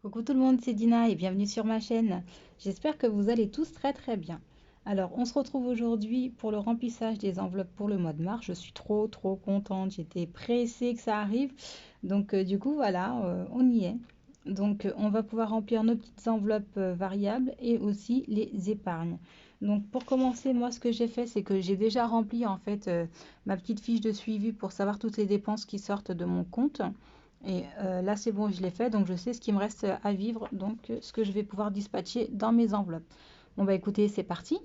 Coucou tout le monde, c'est Dina et bienvenue sur ma chaîne. J'espère que vous allez tous très bien. Alors, on se retrouve aujourd'hui pour le remplissage des enveloppes pour le mois de mars. Je suis trop contente, j'étais pressée que ça arrive. Donc, du coup, voilà, on y est. Donc, on va pouvoir remplir nos petites enveloppes variables et aussi les épargnes. Donc, pour commencer, moi, ce que j'ai fait, c'est que j'ai déjà rempli en fait ma petite fiche de suivi pour savoir toutes les dépenses qui sortent de mon compte. Et là, c'est bon, je l'ai fait, donc je sais ce qui me reste à vivre, donc ce que je vais pouvoir dispatcher dans mes enveloppes. Bon, bah écoutez, c'est parti.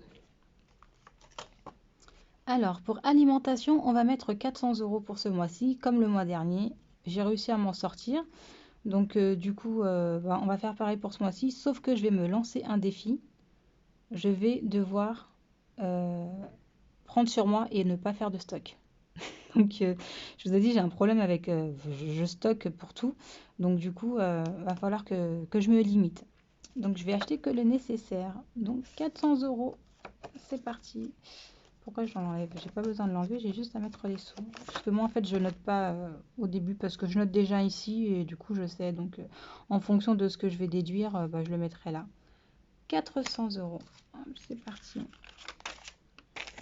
Alors, pour alimentation, on va mettre 400 € pour ce mois-ci, comme le mois dernier. J'ai réussi à m'en sortir. Donc, du coup, bah, on va faire pareil pour ce mois-ci, sauf que je vais me lancer un défi. Je vais devoir euh, prendre sur moi et ne pas faire de stock. Donc, je vous ai dit, j'ai un problème avec, je stocke pour tout. Donc, du coup, va falloir que je me limite. Donc, je vais acheter que le nécessaire. Donc, 400 €. C'est parti. Pourquoi je l'enlève? J'ai pas besoin de l'enlever, j'ai juste à mettre les sous. Parce que moi, en fait, je note pas au début parce que je note déjà ici et du coup, je sais. Donc, en fonction de ce que je vais déduire, bah, je le mettrai là. 400 €. C'est parti.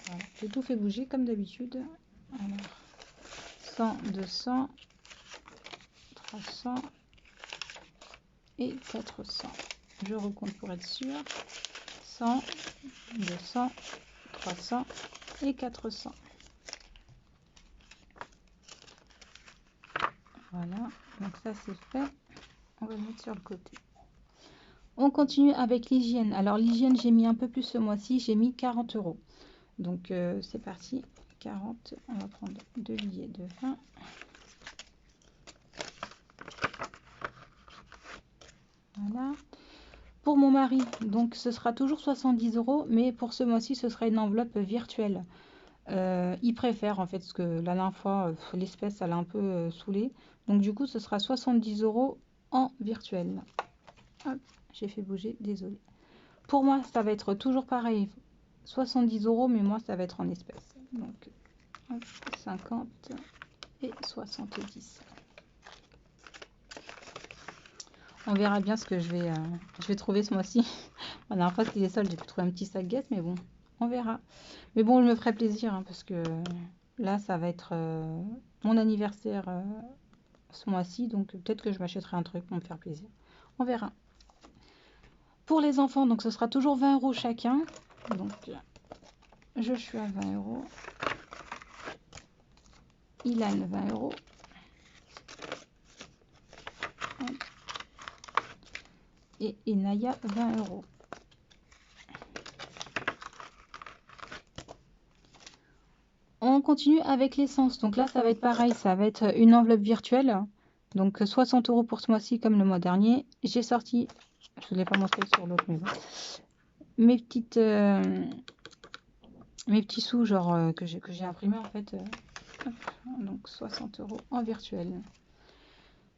Voilà. J'ai tout fait bouger comme d'habitude. Alors, 100, 200, 300 et 400. Je recompte pour être sûr. 100, 200, 300 et 400. Voilà, donc ça c'est fait. On va le mettre sur le côté. On continue avec l'hygiène. Alors l'hygiène, j'ai mis un peu plus ce mois-ci, j'ai mis 40 €. Donc c'est parti. 40, on va prendre 2 billets de 20. Voilà. Pour mon mari, donc ce sera toujours 70 €, mais pour ce mois-ci, ce sera une enveloppe virtuelle. Il préfère en fait, parce que la dernière fois, l'espèce, elle a un peu saoulé. Donc du coup, ce sera 70 € en virtuel. Hop, j'ai fait bouger, désolé. Pour moi, ça va être toujours pareil, 70 €, mais moi, ça va être en espèces. Donc, hop, 50 et 70. On verra bien ce que je vais trouver ce mois-ci. La dernière fois, c'était les soldes, j'ai pu trouver un petit sac guette, mais bon, on verra. Mais bon, je me ferai plaisir, hein, parce que là, ça va être mon anniversaire ce mois-ci, donc peut-être que je m'achèterai un truc pour me faire plaisir. On verra. Pour les enfants, donc ce sera toujours 20 € chacun. Donc, je suis à 20 €. Ilan, 20 €. Et Enaya, 20 €. On continue avec l'essence. Donc là, ça va être pareil. Ça va être une enveloppe virtuelle. Donc 60 € pour ce mois-ci comme le mois dernier. J'ai sorti, je ne l'ai pas montré sur l'autre, mais bon, mes petites, mes petits sous genre que j'ai imprimé en fait. Donc 60 € en virtuel.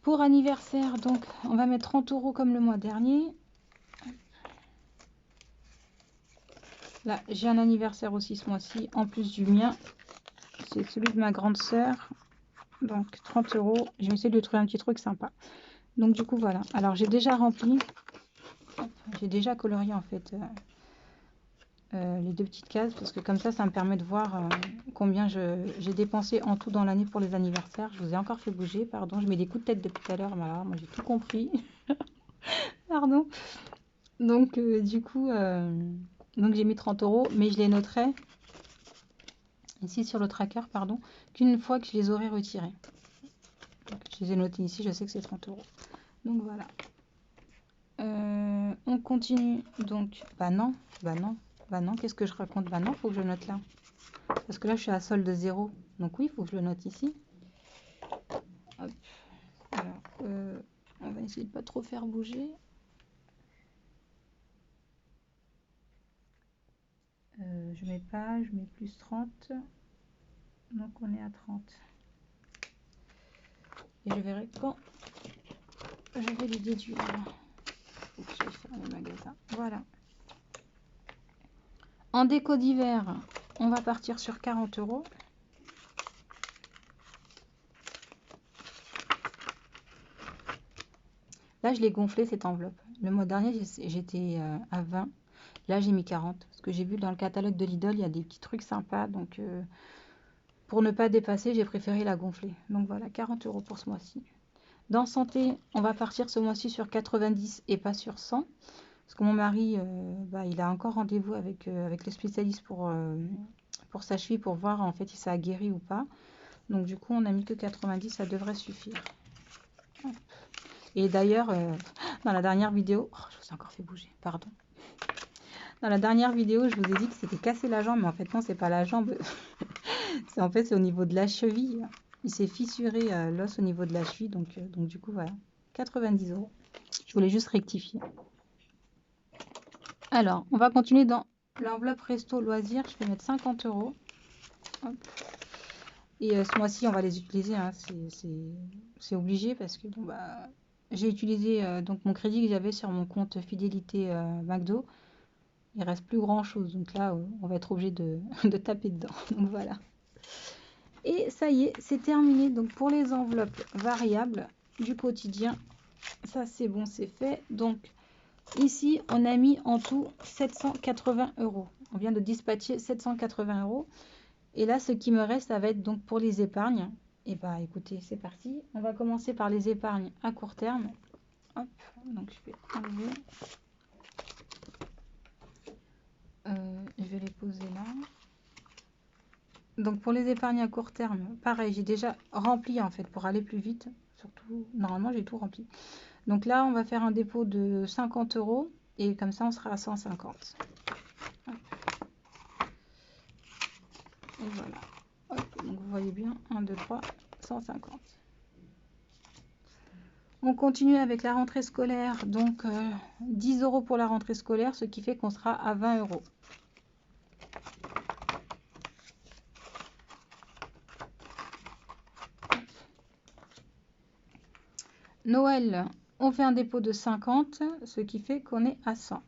Pour anniversaire, donc on va mettre 30 € comme le mois dernier. Là, j'ai un anniversaire aussi ce mois-ci, en plus du mien. C'est celui de ma grande sœur. Donc 30 €. Je vais essayer de trouver un petit truc sympa. Donc du coup, voilà. Alors j'ai déjà rempli. J'ai déjà colorié en fait les deux petites cases. Parce que comme ça me permet de voir combien j'ai dépensé en tout dans l'année pour les anniversaires. Je vous ai encore fait bouger, pardon. Je mets des coups de tête depuis tout à l'heure. Voilà, moi j'ai tout compris. Pardon. Donc du coup, donc j'ai mis 30 €. Mais je les noterai ici sur le tracker, pardon, qu'une fois que je les aurai retirés. Donc, je les ai notés ici, je sais que c'est 30 €. Donc voilà. On continue donc. Bah non, qu'est-ce que je raconte? Bah non, faut que je note là. Parce que là, je suis à solde 0. Donc oui, il faut que je le note ici. Hop. Alors, on va essayer de pas trop faire bouger. Je mets pas, je mets plus 30. Donc on est à 30. Et je verrai quand je vais les déduire. Faut que j'aille faire le magasin. Voilà. En déco d'hiver, on va partir sur 40 €. Là, je l'ai gonflé cette enveloppe. Le mois dernier, j'étais à 20. Là, j'ai mis 40. Parce que j'ai vu dans le catalogue de Lidl, il y a des petits trucs sympas. Donc, pour ne pas dépasser, j'ai préféré la gonfler. Donc voilà, 40 € pour ce mois-ci. Dans santé, on va partir ce mois-ci sur 90 et pas sur 100. Parce que mon mari, il a encore rendez-vous avec le spécialiste pour sa cheville, pour voir en fait si ça a guéri ou pas. Donc du coup, on a mis que 90, ça devrait suffire. Et d'ailleurs, dans la dernière vidéo, oh, je vous ai encore fait bouger, pardon. Dans la dernière vidéo, je vous ai dit que c'était cassé la jambe, mais en fait non, c'est pas la jambe. c'est au niveau de la cheville. Il s'est fissuré l'os au niveau de la cheville, donc du coup voilà, 90 €. Je voulais juste rectifier. Alors, on va continuer dans l'enveloppe resto loisirs. Je vais mettre 50 €. Hop. Et ce mois-ci, on va les utiliser, hein. C'est obligé parce que bon, bah, j'ai utilisé donc mon crédit que j'avais sur mon compte fidélité McDo. Il reste plus grand chose, donc là on va être obligé de, de taper dedans. Donc voilà. Et ça y est, c'est terminé. Donc pour les enveloppes variables du quotidien, ça c'est bon, c'est fait. Donc ici, on a mis en tout 780 €. On vient de dispatcher 780 €. Et là, ce qui me reste, ça va être donc pour les épargnes. Et bah écoutez, c'est parti. On va commencer par les épargnes à court terme. Hop, donc je vais enlever. Je vais les poser là. Donc pour les épargnes à court terme, pareil, j'ai déjà rempli en fait pour aller plus vite. Surtout, normalement j'ai tout rempli. Donc là, on va faire un dépôt de 50 € et comme ça, on sera à 150. Hop. Et voilà. Hop, donc vous voyez bien, 1, 2, 3, 150. On continue avec la rentrée scolaire, donc 10 € pour la rentrée scolaire, ce qui fait qu'on sera à 20 €. Noël, on fait un dépôt de 50, ce qui fait qu'on est à 100.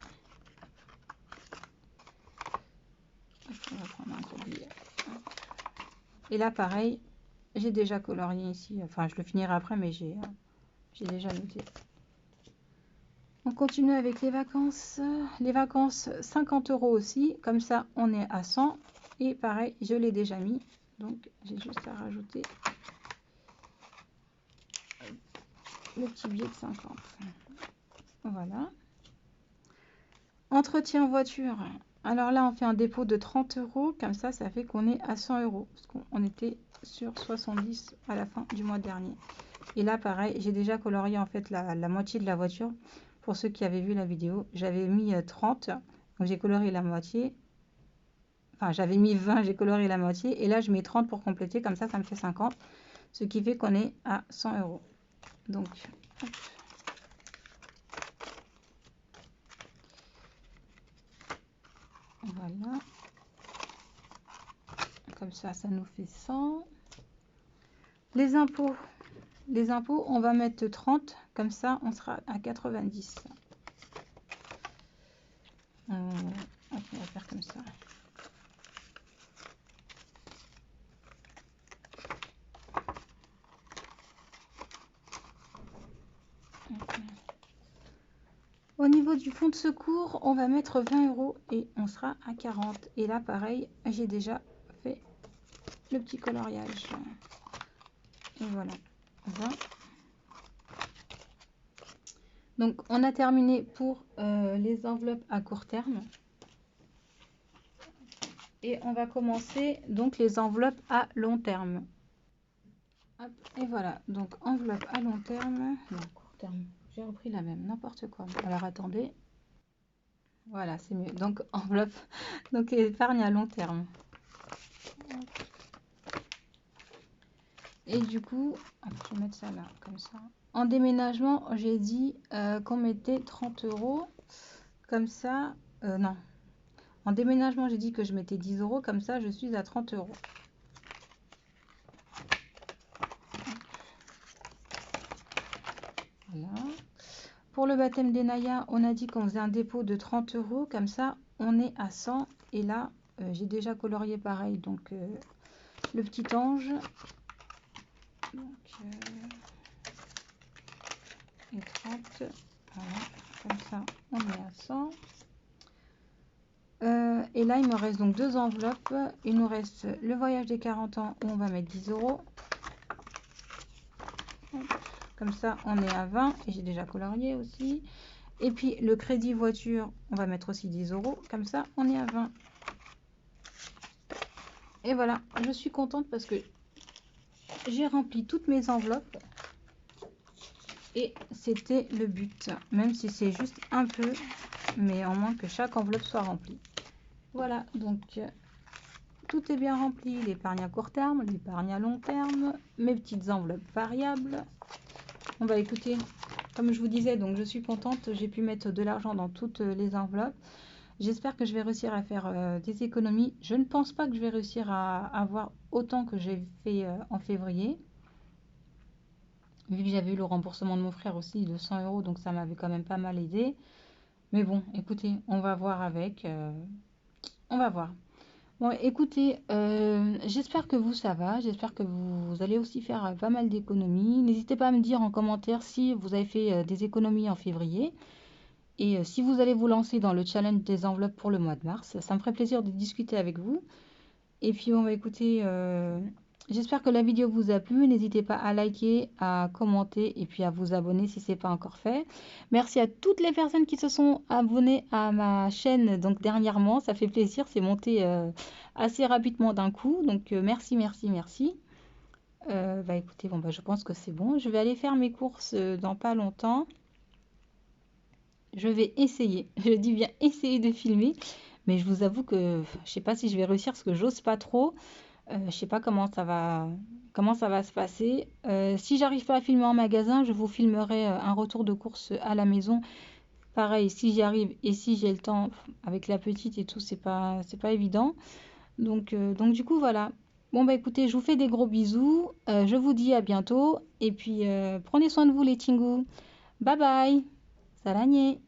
On va prendre un gros billet. Et là, pareil, j'ai déjà colorié ici. Enfin, je le finirai après, mais j'ai déjà noté. On continue avec les vacances. Les vacances, 50 € aussi. Comme ça, on est à 100. Et pareil, je l'ai déjà mis. Donc, j'ai juste à rajouter le petit billet de 50. Voilà. Entretien voiture. Alors là, on fait un dépôt de 30 €. Comme ça fait qu'on est à 100 €. Parce qu'on était sur 70 à la fin du mois dernier. Et là, pareil, j'ai déjà colorié en fait la moitié de la voiture. Pour ceux qui avaient vu la vidéo, j'avais mis 30. Donc j'ai colorié la moitié. Enfin, j'avais mis 20, j'ai colorié la moitié. Et là, je mets 30 pour compléter. Comme ça me fait 50. Ce qui fait qu'on est à 100 €. Donc, hop. Voilà. Comme ça nous fait 100. Les impôts. Les impôts, on va mettre 30. Comme ça, on sera à 90. On va faire comme ça. Au niveau du fonds de secours, on va mettre 20 € et on sera à 40. Et là, pareil, j'ai déjà fait le petit coloriage. Et voilà, 20. Donc, on a terminé pour les enveloppes à court terme. Et on va commencer donc les enveloppes à long terme. Hop, et voilà, donc enveloppe à long terme. Non, court terme. J'ai repris la même, n'importe quoi. Alors, attendez. Voilà, c'est mieux. Donc, enveloppe, donc épargne à long terme. Et du coup, je vais mettre ça là, comme ça. En déménagement, j'ai dit qu'on mettait 30 €. Comme ça, non. En déménagement, j'ai dit que je mettais 10 €. Comme ça, je suis à 30 €. Voilà. Pour le baptême d'Enaya, on a dit qu'on faisait un dépôt de 30 €. Comme ça, on est à 100. Et là, j'ai déjà colorié pareil. Donc, le petit ange. Donc, et 30. Voilà, comme ça, on est à 100. Et là, il me reste donc 2 enveloppes. Il nous reste le voyage des 40 ans où on va mettre 10 euros. Comme ça, on est à 20. Et j'ai déjà colorié aussi. Et puis, le crédit voiture, on va mettre aussi 10 euros. Comme ça, on est à 20. Et voilà, je suis contente parce que j'ai rempli toutes mes enveloppes. Et c'était le but. Même si c'est juste un peu, mais au moins que chaque enveloppe soit remplie. Voilà, donc tout est bien rempli. L'épargne à court terme, l'épargne à long terme, mes petites enveloppes variables. On va écouter, comme je vous disais, donc je suis contente. J'ai pu mettre de l'argent dans toutes les enveloppes. J'espère que je vais réussir à faire des économies. Je ne pense pas que je vais réussir à avoir autant que j'ai fait en février. Vu que j'avais eu le remboursement de mon frère aussi de 100 euros, donc ça m'avait quand même pas mal aidé. Mais bon, écoutez, on va voir avec. On va voir. Bon, écoutez, j'espère que vous, ça va. J'espère que vous allez aussi faire pas mal d'économies. N'hésitez pas à me dire en commentaire si vous avez fait des économies en février. Et si vous allez vous lancer dans le challenge des enveloppes pour le mois de mars. Ça me ferait plaisir de discuter avec vous. Et puis, on va écouter. J'espère que la vidéo vous a plu. N'hésitez pas à liker, à commenter et puis à vous abonner si ce n'est pas encore fait. Merci à toutes les personnes qui se sont abonnées à ma chaîne donc dernièrement. Ça fait plaisir. C'est monté assez rapidement d'un coup. Donc, merci, merci, merci. Écoutez, bon, je pense que c'est bon. Je vais aller faire mes courses dans pas longtemps. Je vais essayer. Je dis bien essayer de filmer. Mais je vous avoue que je sais pas si je vais réussir parce que j'ose pas trop. Je sais pas comment ça va se passer. Si j'arrive pas à filmer en magasin, je vous filmerai un retour de course à la maison. Pareil, si j'y arrive et si j'ai le temps avec la petite et tout, c'est pas évident. Donc du coup voilà. Bon écoutez, je vous fais des gros bisous. Je vous dis à bientôt et puis prenez soin de vous les Chingu. Bye bye. Salagné.